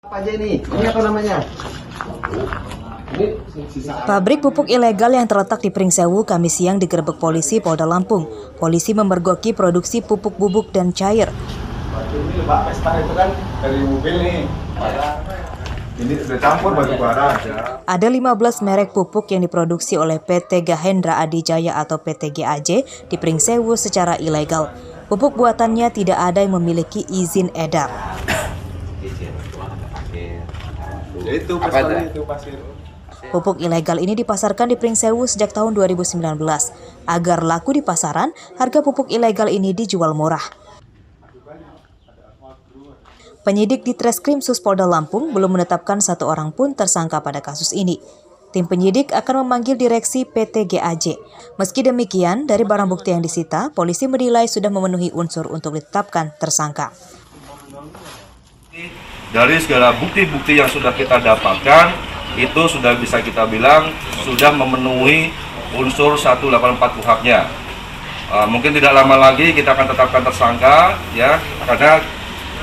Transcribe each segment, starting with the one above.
Apa aja ini? Ini apa namanya? Pabrik pupuk ilegal yang terletak di Pringsewu Kamis siang digerebek polisi Polda Lampung. Polisi memergoki produksi pupuk bubuk dan cair. Ini Pak, pesta itu kan dari mobil nih. Ini sudah campur batu bara aja. Ada 15 merek pupuk yang diproduksi oleh PT Gahendra Adijaya atau PT GAJ di Pringsewu secara ilegal. Pupuk buatannya tidak ada yang memiliki izin edar. Ya itu pasir. Pupuk ilegal ini dipasarkan di Pringsewu sejak tahun 2019. Agar laku di pasaran, harga pupuk ilegal ini dijual murah. Penyidik di Treskrimsus Polda Lampung belum menetapkan satu orang pun tersangka pada kasus ini. Tim penyidik akan memanggil direksi PT GAJ. Meski demikian, dari barang bukti yang disita, polisi menilai sudah memenuhi unsur untuk ditetapkan tersangka. Dari segala bukti-bukti yang sudah kita dapatkan, itu sudah bisa kita bilang sudah memenuhi unsur 184 KUHP-nya. Mungkin tidak lama lagi kita akan tetapkan tersangka, ya, karena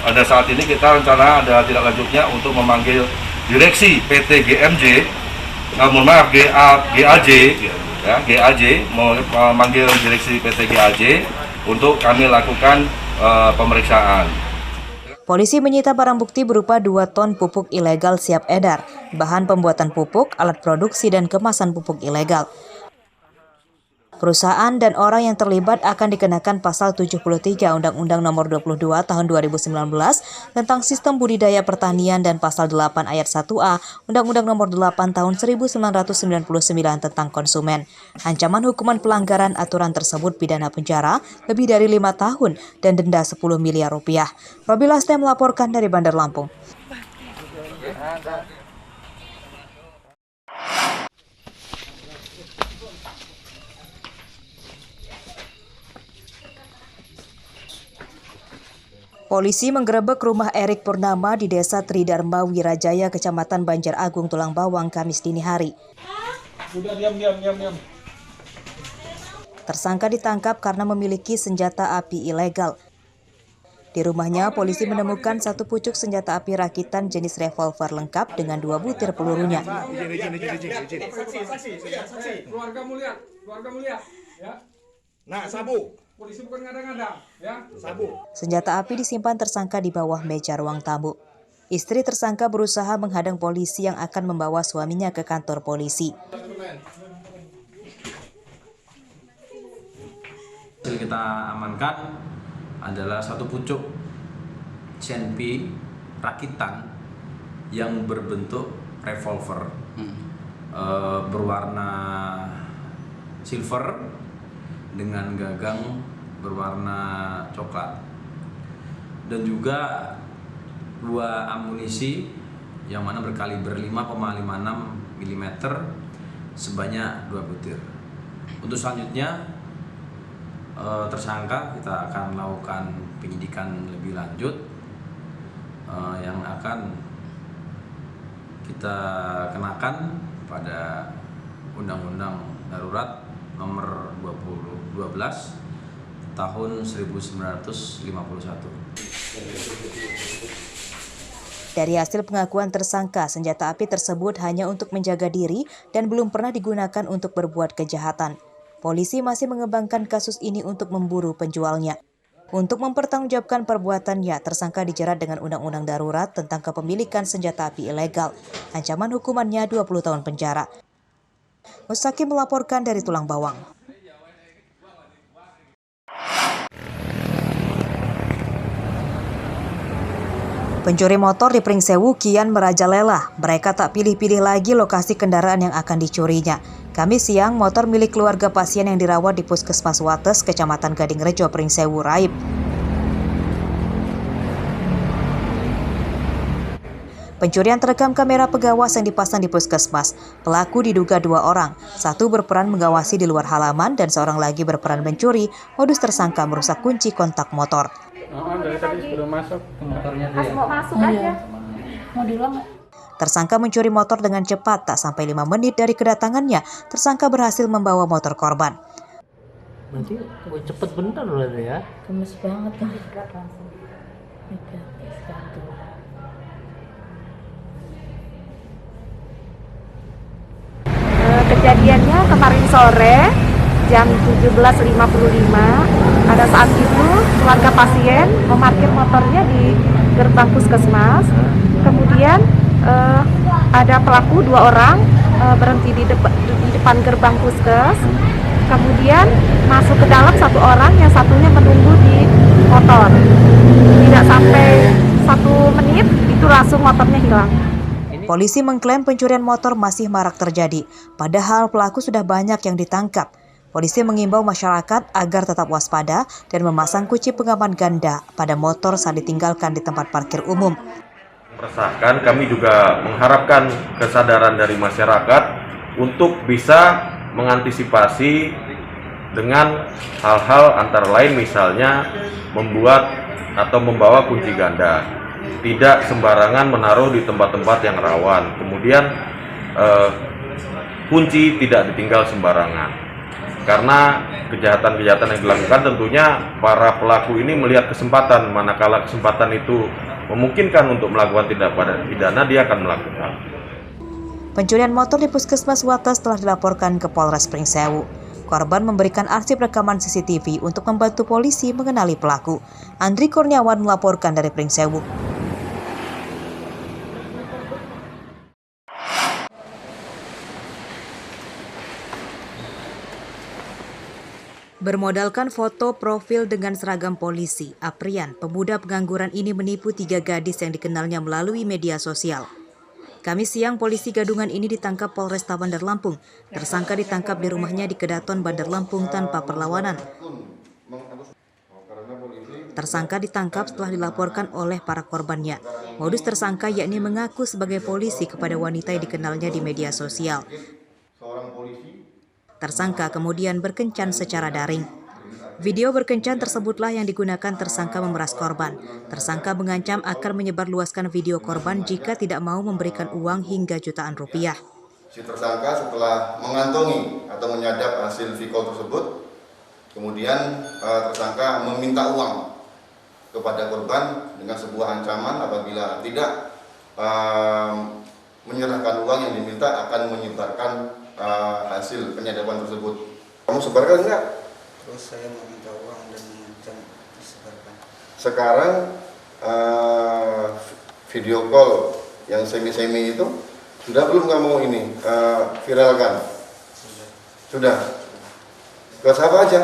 pada saat ini kita rencana ada tindak lanjutnya untuk memanggil direksi PT GAJ, ya, GAJ memanggil direksi PT GAJ untuk kami lakukan pemeriksaan. Polisi menyita barang bukti berupa 2 ton pupuk ilegal siap edar, bahan pembuatan pupuk, alat produksi, dan kemasan pupuk ilegal. Perusahaan dan orang yang terlibat akan dikenakan pasal 73 Undang-Undang Nomor 22 Tahun 2019 tentang Sistem Budidaya Pertanian dan pasal 8 ayat 1A Undang-Undang Nomor 8 Tahun 1999 tentang konsumen. Ancaman hukuman pelanggaran aturan tersebut pidana penjara lebih dari 5 tahun dan denda 10 miliar rupiah. Robi Laste melaporkan dari Bandar Lampung. Polisi menggerebek rumah Erik Purnama di Desa Tridharma Wirajaya, Kecamatan Banjar Agung, Tulang Bawang, Kamis dini hari. Tersangka ditangkap karena memiliki senjata api ilegal. Di rumahnya, polisi menemukan 1 pucuk senjata api rakitan jenis revolver lengkap dengan 2 butir pelurunya. Keluarga mulia, ya. Nah, sabu. Polisi bukan ngada-ngada, ya. Sabu. Senjata api disimpan tersangka di bawah meja ruang tamu. Istri tersangka berusaha menghadang polisi yang akan membawa suaminya ke kantor polisi. Hasil kita amankan adalah 1 pucuk CNP rakitan yang berbentuk revolver berwarna silver dengan gagang berwarna coklat, dan juga 2 amunisi yang mana berkaliber 5,56 mm sebanyak 2 butir. Untuk selanjutnya tersangka kita akan melakukan penyidikan lebih lanjut yang akan kita kenakan pada Undang-Undang Darurat Nomor 12 Tahun 1951. Dari hasil pengakuan tersangka, senjata api tersebut hanya untuk menjaga diri dan belum pernah digunakan untuk berbuat kejahatan. Polisi masih mengembangkan kasus ini untuk memburu penjualnya. Untuk mempertanggungjawabkan perbuatannya, tersangka dijerat dengan Undang-Undang Darurat tentang kepemilikan senjata api ilegal. Ancaman hukumannya 20 tahun penjara. Mustaki melaporkan dari Tulang Bawang. Pencuri motor di Pringsewu kian merajalela. Mereka tak pilih-pilih lagi lokasi kendaraan yang akan dicurinya. Kamis siang, motor milik keluarga pasien yang dirawat di Puskesmas Wates, Kecamatan Gadingrejo, Pringsewu, raib. Pencurian terekam kamera pengawas yang dipasang di puskesmas. Pelaku diduga 2 orang. 1 berperan mengawasi di luar halaman dan seorang lagi berperan mencuri. Modus tersangka merusak kunci kontak motor. Dari tadi sudah masuk motornya Pas mau masuk aja. Mau diulang nggak? Tersangka mencuri motor dengan cepat. Tak sampai 5 menit dari kedatangannya, tersangka berhasil membawa motor korban. Berarti cepet bener loh ya. Gemes banget kan. Kejadiannya kemarin sore jam 17.55. Pada saat itu keluarga pasien memarkir motornya di gerbang puskesmas. Kemudian ada pelaku 2 orang berhenti di depan gerbang puskes. Kemudian masuk ke dalam 1 orang, yang satunya menunggu di motor. Tidak sampai 1 menit itu langsung motornya hilang. Polisi mengklaim pencurian motor masih marak terjadi, padahal pelaku sudah banyak yang ditangkap. Polisi mengimbau masyarakat agar tetap waspada dan memasang kunci pengaman ganda pada motor saat ditinggalkan di tempat parkir umum. Meresahkan, kami juga mengharapkan kesadaran dari masyarakat untuk bisa mengantisipasi dengan hal-hal antara lain, misalnya membuat atau membawa kunci ganda. Tidak sembarangan menaruh di tempat-tempat yang rawan. Kemudian kunci tidak ditinggal sembarangan. Karena kejahatan-kejahatan yang dilakukan tentunya para pelaku ini melihat kesempatan, manakala kesempatan itu memungkinkan untuk melakukan tindak pidana, dia akan melakukan. Pencurian motor di Puskesmas Wates telah dilaporkan ke Polres Pringsewu. Korban memberikan arsip rekaman CCTV untuk membantu polisi mengenali pelaku. Andri Kurniawan melaporkan dari Pringsewu. Bermodalkan foto profil dengan seragam polisi, Aprian, pemuda pengangguran ini menipu 3 gadis yang dikenalnya melalui media sosial. Kamis siang, polisi gadungan ini ditangkap Polresta Bandar Lampung. Tersangka ditangkap di rumahnya di Kedaton, Bandar Lampung tanpa perlawanan. Tersangka ditangkap setelah dilaporkan oleh para korbannya. Modus tersangka yakni mengaku sebagai polisi kepada wanita yang dikenalnya di media sosial. Tersangka kemudian berkencan secara daring. Video berkencan tersebutlah yang digunakan tersangka memeras korban. Tersangka mengancam akan menyebarluaskan video korban jika tidak mau memberikan uang hingga jutaan rupiah. Si tersangka setelah mengantongi atau menyadap hasil V-call tersebut, kemudian tersangka meminta uang kepada korban dengan sebuah ancaman apabila tidak menyerahkan uang yang diminta akan menyebarkan hasil penyadapan tersebut. Kamu sebarkan enggak? Terus saya meminta uang dan mencari disebarkan. Sekarang video call yang semi-semi itu sudah belum kamu ini viralkan? Sudah. Ke siapa aja?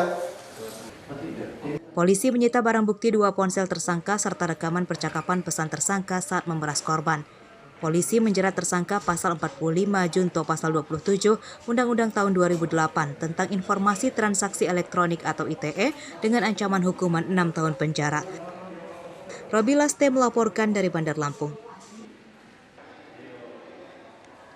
Polisi menyita barang bukti 2 ponsel tersangka serta rekaman percakapan pesan tersangka saat memeras korban. Polisi menjerat tersangka pasal 45 junto pasal 27 Undang-Undang tahun 2008 tentang informasi transaksi elektronik atau ITE dengan ancaman hukuman 6 tahun penjara. Robi Laste melaporkan dari Bandar Lampung.